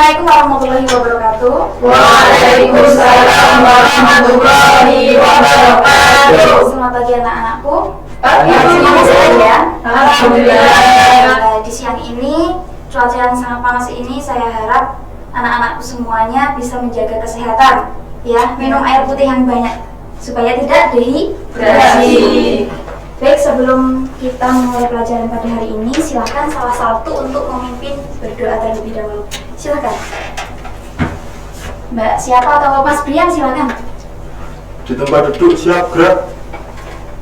Assalamualaikum warahmatullahi wabarakatuh. Waalaikumsalam warahmatullahi wabarakatuh. Selamat pagi anak-anakku. Pagi. Semangat ya. Alhamdulillah. Di siang ini, cuaca yang sangat panas ini, saya harap anak-anakku semuanya bisa menjaga kesehatan. Ya, minum air putih yang banyak supaya tidak dehidrasi. Baik, sebelum kita mulai pelajaran pada hari ini, silakan salah satu untuk memimpin berdoa terlebih dahulu. Silakan. Mbak siapa atau Mas Brian, silakan. Di tempat duduk siap gerak.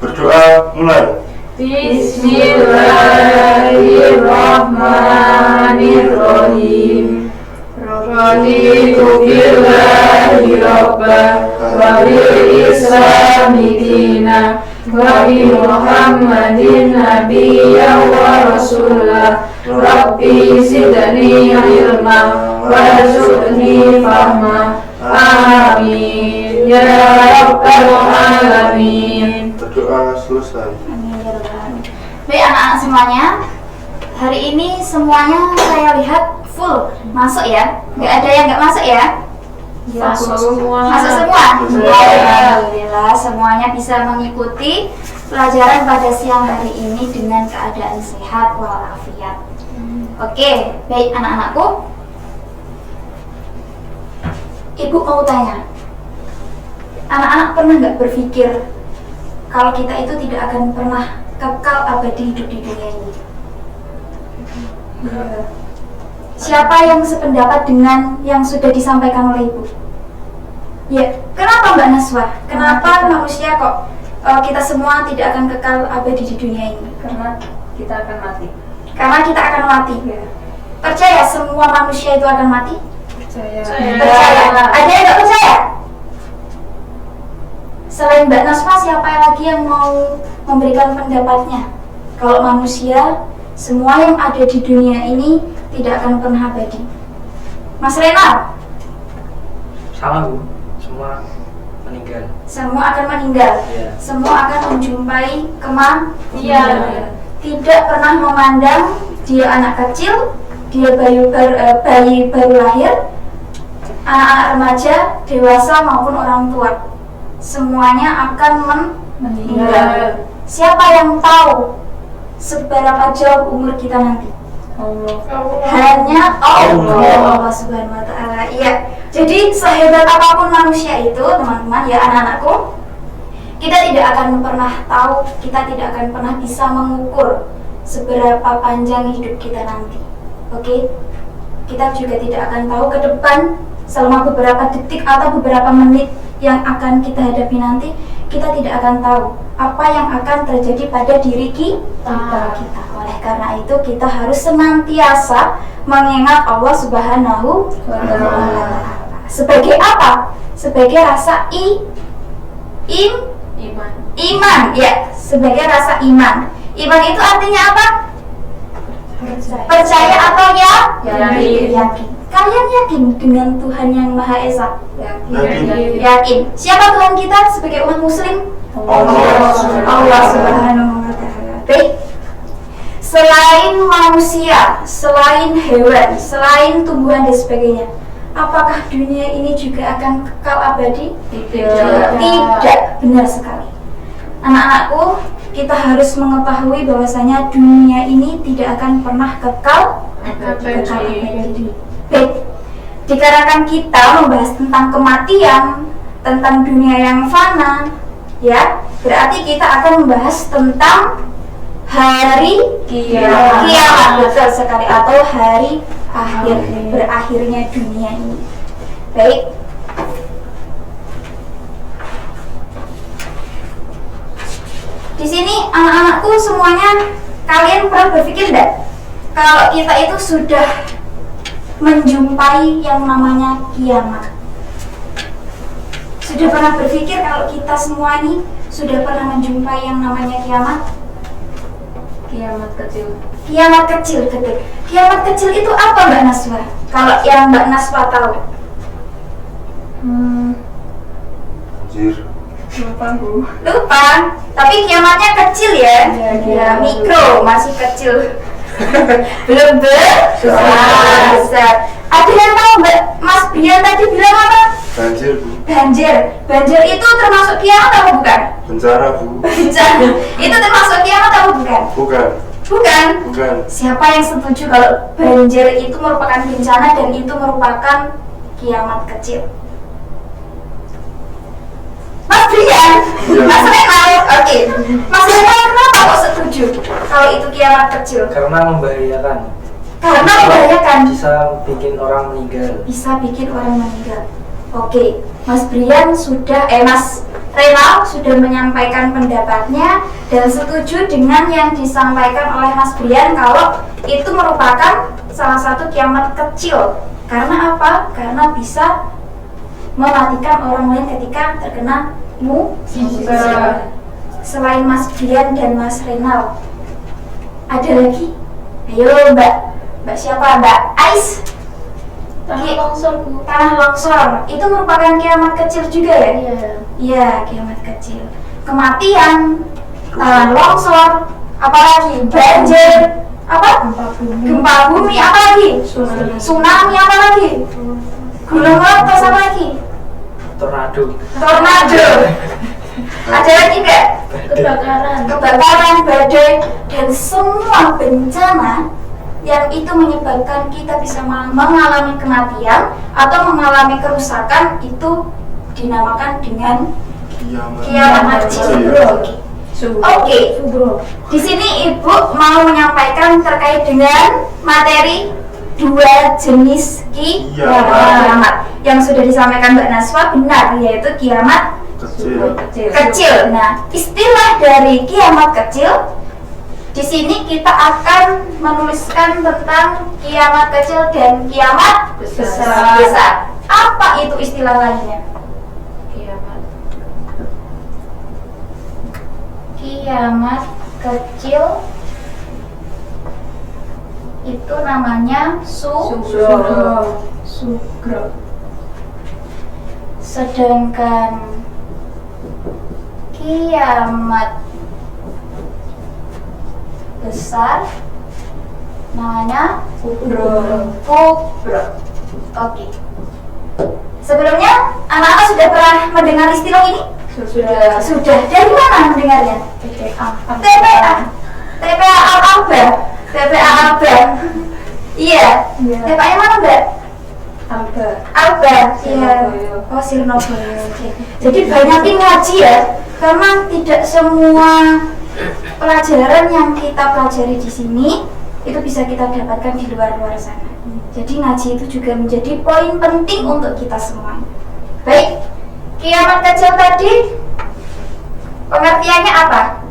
Berdoa mulai. Bismillahirrahmanirrahim. Raditu billahi rabbah wa bil islami dina wa bi Muhammadin nabiyyan wa rasulah. Rabbi zidni ilma warzuqni fahma. Amin ya rabbal alamin. Berdoa selesai. Amin ya rabbal alamin. Baik anak-anak semuanya, hari ini semuanya saya lihat full masuk ya, nggak ada yang nggak masuk ya? Masuk semua. Masuk semua? Masuk. Alhamdulillah semuanya bisa mengikuti pelajaran pada siang hari ini dengan keadaan sehat walafiat. Oke, baik anak-anakku. Ibu mau tanya, anak-anak pernah nggak berpikir kalau kita itu tidak akan pernah kekal abadi hidup di dunia ini? Siapa yang sependapat dengan yang sudah disampaikan oleh Ibu? Ya, kenapa Mbak Naswa? Kenapa manusia kok kita semua tidak akan kekal abadi di dunia ini? Karena kita akan mati. Karena kita akan mati. Percaya semua manusia itu akan mati? Percaya. Percaya. Ada yang nggak percaya? Selain Mbak Naswa, siapa lagi yang mau memberikan pendapatnya? Kalau manusia, semua yang ada di dunia ini tidak akan pernah abadi. Mas Renal? Salah Bu, semua meninggal. Semua akan meninggal. Iya. Semua akan menjumpai kematian. Iya. Tidak pernah memandang dia anak kecil, dia bayi baru lahir, anak-anak remaja, dewasa maupun orang tua. Semuanya akan meninggal. Siapa yang tahu seberapa jauh umur kita nanti? Allah. Hanya Allah Subhanahu wa Ta'ala. Iya. Jadi sehebat apapun manusia itu, teman-teman, ya anak-anakku, kita tidak akan pernah tahu, kita tidak akan pernah bisa mengukur seberapa panjang hidup kita nanti. Oke? Kita juga tidak akan tahu ke depan selama beberapa detik atau beberapa menit yang akan kita hadapi nanti. Kita tidak akan tahu apa yang akan terjadi pada diri kita. Oleh karena itu kita harus senantiasa mengingat Allah Subhanahu wa Ta'ala. Sebagai apa? Sebagai rasa iman, ya, sebagai rasa iman. Iman itu artinya apa? Percaya atau yakin. Kalian yakin dengan Tuhan yang Maha Esa? Yakin. Siapa Tuhan kita sebagai umat Muslim? Allah Subhanahu wa Ta'ala. Baik. Selain manusia, selain hewan, selain tumbuhan dan sebagainya, apakah dunia ini juga akan kekal abadi? Tidak, benar sekali. Anak-anakku, kita harus mengetahui bahwasanya dunia ini tidak akan pernah kekal abadi. Baik, dikarenakan kita membahas tentang kematian, tentang dunia yang fana, ya, berarti kita akan membahas tentang hari kiamat, betul sekali, atau hari akhir, berakhirnya dunia ini. Baik. Di sini anak-anakku semuanya, kalian pernah berpikir enggak kalau kita itu sudah menjumpai yang namanya kiamat? Sudah pernah berpikir kalau kita semua ini sudah pernah menjumpai yang namanya kiamat? Kiamat kecil. Kiamat kecil, betul. Kiamat kecil itu apa Mbak Naswa? Kalau yang Mbak Naswa tahu? Anjir. Lupa Bu. Lupa, tapi kiamatnya kecil ya? Ya, mikro, masih kecil. Belum besar. Ada yang tahu Brian tadi bilang apa? Banjir Bu. Banjir itu termasuk kiamat atau bukan? Bencana Bu. Bencana itu termasuk kiamat atau bukan? Bukan. Bukan. Siapa yang setuju kalau banjir itu merupakan bencana dan itu merupakan kiamat kecil? Mas Brian, Iya. Mas Renal, oke. Mas Renal kenapa kok setuju kalau itu kiamat kecil? Karena membahayakan. Karena membahayakan. Bisa bikin orang meninggal. Bisa bikin orang meninggal. Oke, Mas Brian sudah, Mas Renal sudah menyampaikan pendapatnya dan setuju dengan yang disampaikan oleh Mas Brian kalau itu merupakan salah satu kiamat kecil. Karena apa? Karena bisa mematikan orang lain ketika terkena musibah. Selain Mas Brian dan Mas Renal, ada lagi? Ayo Mbak siapa? Mbak Ais? Tanah longsor Bu. Tanah longsor itu merupakan kiamat kecil juga ya? Iya. Iya, kiamat kecil. Kematian, tanah longsor, apalagi banjir, apa? Gempa bumi, apalagi? Tsunami, apalagi? Gunung meletus, apa lagi? Tornado. Ada lagi nggak? Kebakaran, badai, dan semua bencana yang itu menyebabkan kita bisa mengalami kematian atau mengalami kerusakan itu dinamakan dengan kiamat kecil. Oke. Di sini Ibu mau menyampaikan terkait dengan materi dua jenis kiamat yang sudah disampaikan Mbak Naswa benar, yaitu kiamat kecil. Nah, istilah dari kiamat kecil di sini kita akan menuliskan tentang kiamat kecil dan kiamat besar. Apa itu istilah lainnya? Kiamat kecil itu namanya sugro. Sedangkan kiamat besar namanya kubro. Oke. Sebelumnya anak-anak sudah pernah mendengar istilah ini? Sudah. Dari mana mendengarnya? TPA Alba. Iya. TPA-nya mana Mbak? Alba. Iya. Oh, Sirnoboyo. Oke. Jadi banyakin ngaji ya, karena tidak semua pelajaran yang kita pelajari di sini itu bisa kita dapatkan di luar sana. Jadi ngaji itu juga menjadi poin penting untuk kita semua. Baik, kiamat kecil tadi pengertiannya apa?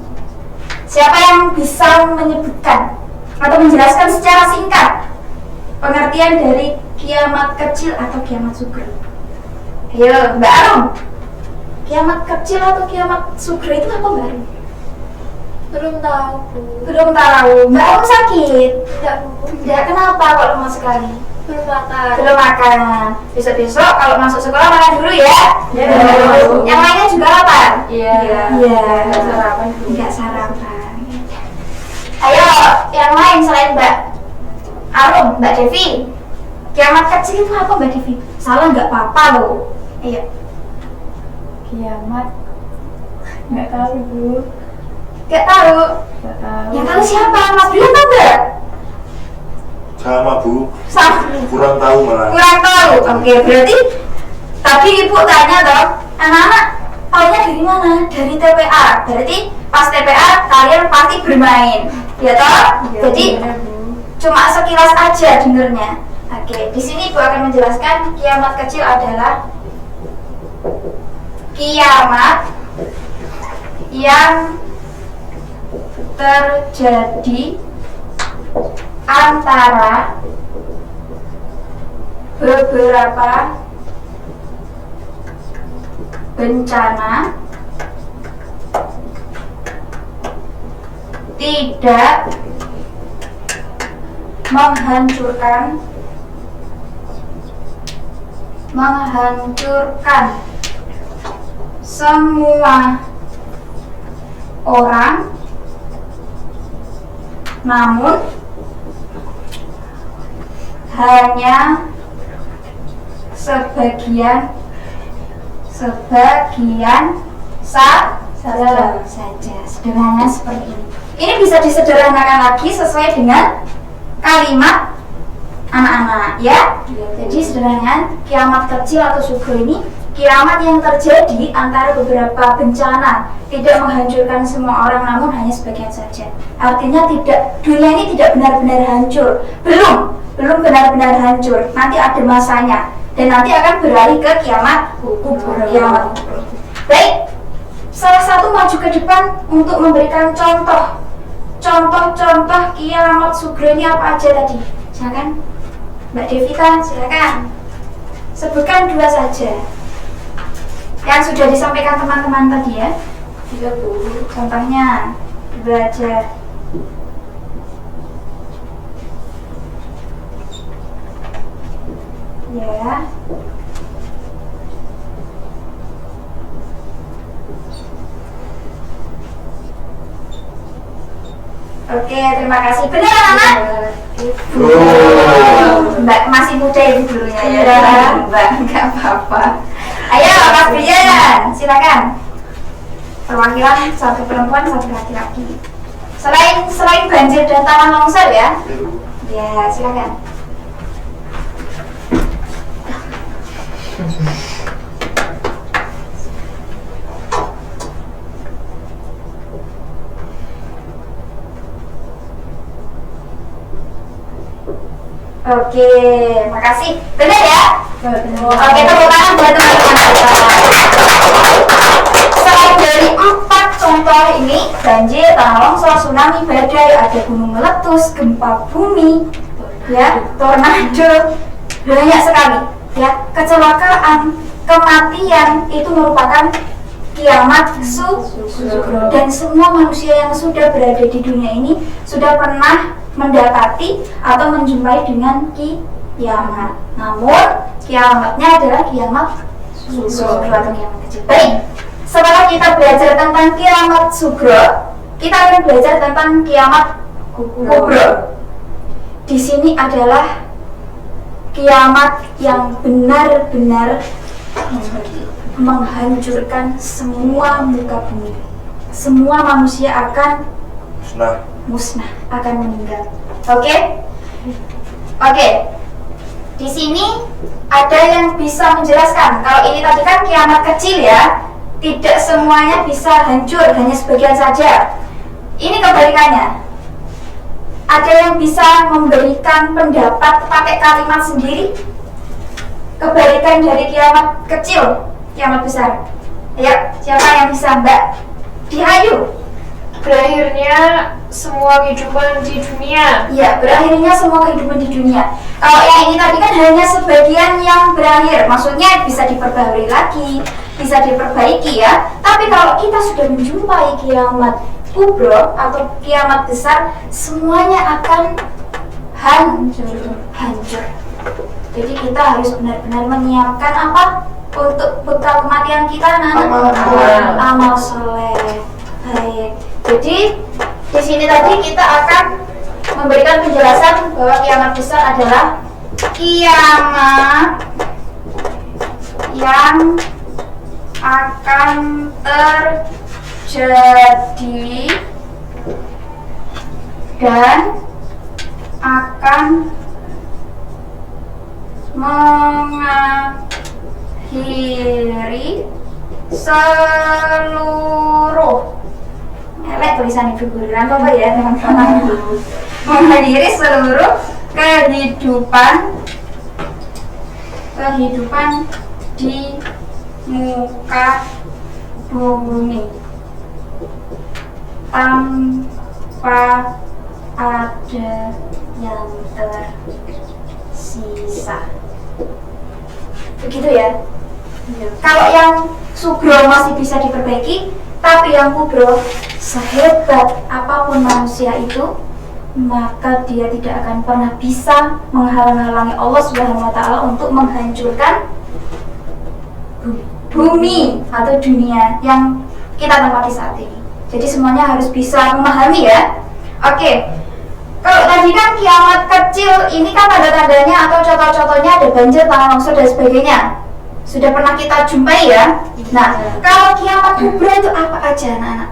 Siapa yang bisa menyebutkan atau menjelaskan secara singkat pengertian dari kiamat kecil atau kiamat sugro? Ayo, Mbak Arum. Kiamat kecil atau kiamat sugro itu apa, Mbak Arum? Belum tahu Bu. Belum tahu. Mbak Arum sakit? Tidak, kenapa kok lemah sekali? Belum makan. Belum makan. Besok-besok kalau masuk sekolah makan dulu ya. Yang lainnya juga lapar? Iya. Nggak sarapan Bu. Nggak sarapan. Ayo, yang lain selain Mbak Arum, Mbak Devi. Kiamat kecil itu apa Mbak Devi? Salah nggak apa-apa loh. Iya. Kiamat. Nggak tahu Bu. Nggak tahu. Yang tahu siapa? Mas Brian tahu nggak? Sama Bu, Sama. kurang tahu malah. Kurang tahu. Oke, berarti tadi Ibu tanya dong, anak-anak taunya dari mana? Dari TPA. Berarti pas TPA kalian pasti bermain, ya toh? Jadi cuma sekilas aja dengernya. Oke, di sini Ibu akan menjelaskan kiamat kecil adalah kiamat yang terjadi antara beberapa bencana tidak menghancurkan semua orang, namun hanya sebagian saja. Sederhananya seperti ini. Ini bisa disederhanakan lagi sesuai dengan kalimat anak-anak ya. Jadi sederhananya kiamat kecil atau sugro ini kiamat yang terjadi antara beberapa bencana, tidak menghancurkan semua orang namun hanya sebagian saja. Artinya dunia ini tidak benar-benar hancur, belum benar-benar hancur. Nanti ada masanya dan nanti akan beralih ke kiamat kubur. Baik, salah satu maju ke depan untuk memberikan contoh kiamat sugro ini apa aja tadi? Silakan, Mbak Devita, silakan. Sebutkan 2 saja yang sudah disampaikan teman-teman tadi ya. 30. Contohnya 2 aja. Ya. Oke, terima kasih. Benar anak? Mbak masih muda ibu dulunya ya. Mbak, nggak apa-apa. Ayo, Mas Brian, silakan. Perwakilan 1 perempuan, 1 laki-laki. Selain banjir dan tanah longsor ya. Ya, silakan. Oke, makasih. Benar ya? Oke, tepuk tangan buat teman-teman kita. Selain dari 4 contoh ini, banjir, tanah longsor, tsunami, badai, ada gunung meletus, gempa bumi, ya, tornado, banyak sekali. Ya, kecelakaan, kematian itu merupakan kiamat sugro. Dan semua manusia yang sudah berada di dunia ini sudah pernah mendapati atau menjumpai dengan kiamat. Namun kiamatnya adalah kiamat sugro atau kiamat kecil. Baik, setelah kita belajar tentang kiamat sugro, kita akan belajar tentang kiamat kubro. Di sini adalah kiamat yang benar-benar menghancurkan semua muka bumi. Semua manusia akan musnah, akan meninggal. Oke. Di sini ada yang bisa menjelaskan. Kalau ini tadi kan kiamat kecil ya, tidak semuanya bisa hancur, hanya sebagian saja. Ini kebalikannya. Ada yang bisa memberikan pendapat pakai kalimat sendiri. Kebalikan dari kiamat kecil, kiamat besar. Ya, siapa yang bisa, Mbak Dihayu? Berakhirnya semua kehidupan di dunia. Ya, berakhirnya semua kehidupan di dunia. Kalau yang ini tadi kan hanya sebagian yang berakhir, maksudnya bisa diperbarui lagi, bisa diperbaiki ya. Tapi kalau kita sudah menjumpai kiamat kubro atau kiamat besar, semuanya akan hancur. Jadi kita harus benar-benar menyiapkan apa untuk bekal kematian kita, amal soleh. Baik. Jadi di sini tadi kita akan memberikan penjelasan bahwa kiamat besar adalah kiamat yang akan terjadi dan akan mengakhiri seluruh tulisan ibu guru apa ya teman-teman, mengakhiri seluruh kehidupan di muka bumi tanpa ada yang tersisa. Begitu ya. Kalau yang sugro masih bisa diperbaiki, tapi yang kubro, sehebat apapun manusia itu, maka dia tidak akan pernah bisa menghalang-halangi Allah Subhanahu wa Ta'ala untuk menghancurkan bumi atau dunia yang kita tempati saat ini. Jadi semuanya harus bisa memahami ya. Oke. Kalau tadi kan kiamat kecil, ini kan tanda-tandanya atau contoh-contohnya ada banjir, tanah longsor dan sebagainya. Sudah pernah kita jumpai ya. Nah, kalau kiamat kubra itu apa aja anak-anak?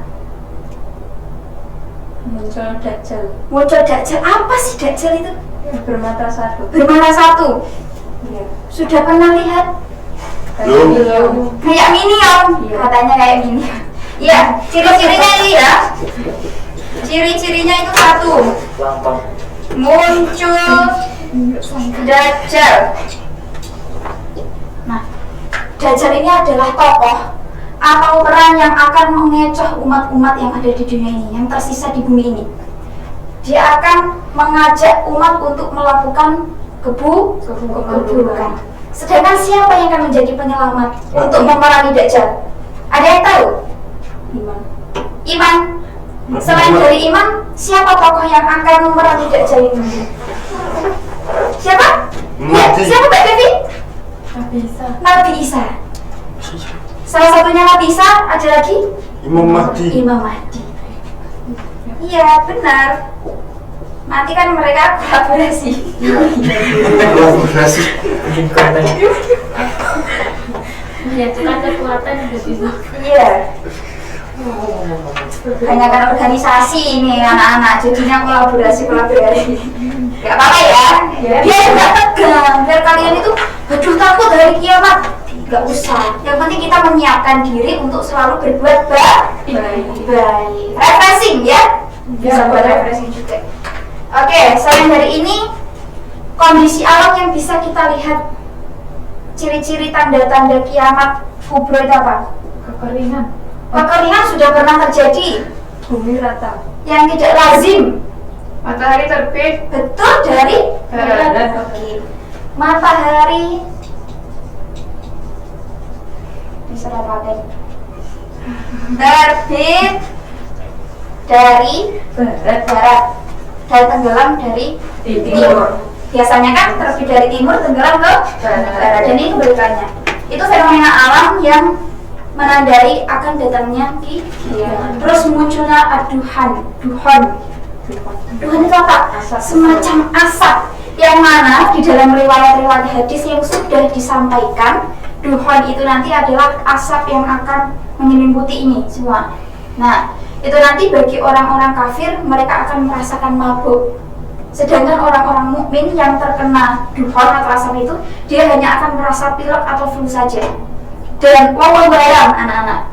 Muncul Dajjal. Muncul Dajjal. Apa sih Dajjal itu? Bermata satu. Bermata satu. Iya. Sudah pernah lihat? Belum. Kayak minion, Iya. katanya kayak minion. Iya, ciri-cirinya ini ya. Ciri-cirinya itu satu, Lampang. muncul Dajjal. Nah, Dajjal ini adalah tokoh atau peran yang akan mengecoh umat-umat yang ada di dunia ini, yang tersisa di bumi ini. Dia akan mengajak umat untuk melakukan keburukan. Sedangkan siapa yang akan menjadi penyelamat untuk memerangi Dajjal? Ada yang tahu? Iman. Selain dari iman, siapa tokoh yang akan memerangi Dajjal ini? Siapa? Ya, siapa Mbak Devi? Nabi Isa. Salah satunya Nabi Isa, ada lagi? Imam Mahdi. Imam Mahdi. Iya, benar. Nanti kan mereka kolaborasi. Kolaborasi. Bikin konten. Iya, itu kan kekuatan udah bisa. Iya. Hanya kan organisasi ini anak-anak, jadinya kolaborasi. Gak apa-apa ya. Biar nggak tegang, biar kalian itu aduh takut hari kiamat. Gak usah. Yang penting kita menyiapkan diri untuk selalu berbuat baik. Refreshing ya. Bisa buat refreshing juga. Oke, selain dari ini, kondisi alam yang bisa kita lihat, ciri-ciri tanda-tanda kiamat kubra itu apa? Kekeringan. Kekeringan sudah pernah terjadi. Bumi rata. Yang tidak lazim. Matahari terbit. Betul dari Barat. Oke. Matahari diserah pakai. Terbit dari barat dan tenggelam dari timur. Biasanya kan terbit dari timur tenggelam ke barat. Dan ini kebalikannya. Itu fenomena alam yang menandai akan datangnya kiamat. Terus munculnya duhon itu apa? Semacam asap yang mana di dalam riwayat-riwayat hadis yang sudah disampaikan, duhon itu nanti adalah asap yang akan menyelimuti ini semua. Nah, itu nanti bagi orang-orang kafir, mereka akan merasakan mabuk. Sedangkan orang-orang mukmin yang terkena duhon atau asap itu, dia hanya akan merasa pilek atau flu saja. Dan wallahu a'lam anak-anak,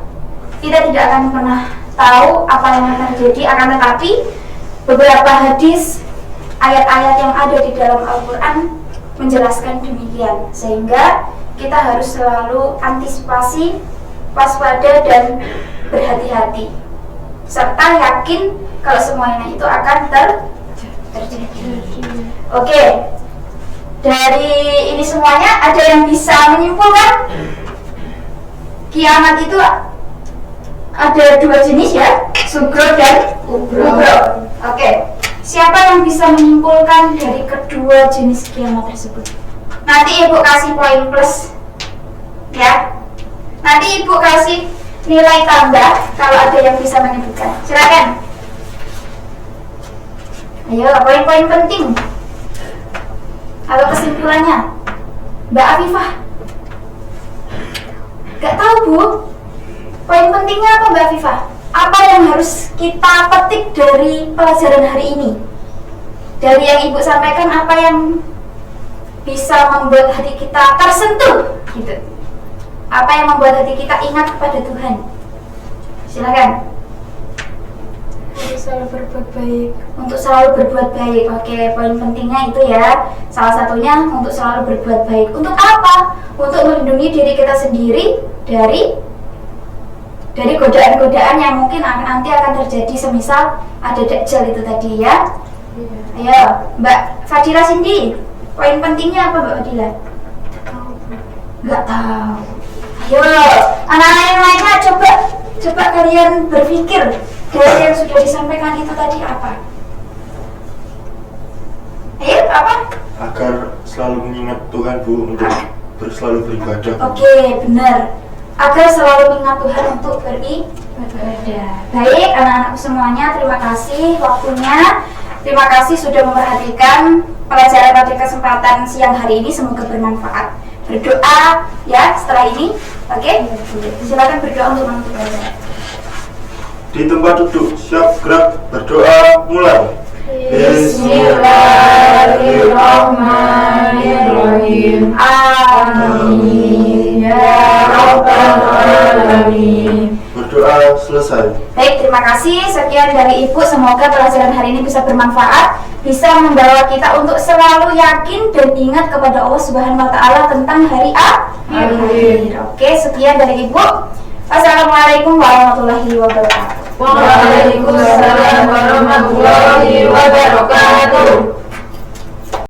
kita tidak akan pernah tahu apa yang akan terjadi, akan tetapi beberapa hadis, ayat-ayat yang ada di dalam Al-Quran menjelaskan demikian. Sehingga kita harus selalu antisipasi, waspada dan berhati-hati, serta yakin kalau semuanya itu akan terjadi. Oke, dari ini semuanya ada yang bisa menyimpulkan kiamat itu ada dua jenis ya, sugro dan kubro. Oke, siapa yang bisa menyimpulkan dari kedua jenis kiamat tersebut? Nanti ibu kasih poin plus, ya. Nanti ibu kasih nilai tambah kalau ada yang bisa menyebutkan. Silakan. Ayo, poin-poin penting atau kesimpulannya, Mbak Afifah. Gak tahu Bu, poin pentingnya apa Mbak Afifah? Apa yang harus kita petik dari pelajaran hari ini? Dari yang Ibu sampaikan, apa yang bisa membuat hati kita tersentuh gitu? Apa yang membuat hati kita ingat kepada Tuhan? Silakan. Untuk selalu berbuat baik. Untuk selalu berbuat baik. Oke, poin pentingnya itu ya. Salah satunya untuk selalu berbuat baik. Untuk apa? Untuk melindungi diri kita sendiri dari godaan-godaan yang mungkin nanti akan terjadi, semisal ada Dajjal itu tadi ya. Ayo, Mbak Fadila Cindy, poin pentingnya apa Mbak Fadila? Nggak tahu. Ayo, anak-anak yang lainnya coba kalian berpikir dari yang sudah disampaikan itu tadi apa? Ayo, apa? Agar selalu mengingat Tuhan Bu, untuk selalu beribadah. Oke, benar. Agar selalu mengingat Tuhan untuk beribadah. Baik, anak-anakku semuanya, terima kasih waktunya. Terima kasih sudah memperhatikan pelajaran pada kesempatan siang hari ini, semoga bermanfaat. Berdoa ya setelah ini, oke? Silakan berdoa untuk menutup pelajaran. Di tempat duduk, siap gerak, berdoa, mulai. Bismillahirrahmanirrahim. Amin ya rabbal alamin. Berdoa selesai. Baik, terima kasih. Sekian dari Ibu. Semoga pelajaran hari ini bisa bermanfaat, bisa membawa kita untuk selalu yakin dan ingat kepada Allah Subhanahu wa taala tentang hari akhir. Oke, sekian dari Ibu. Wassalamualaikum warahmatullahi wabarakatuh. Waalaikumsalam warahmatullahi wabarakatuh.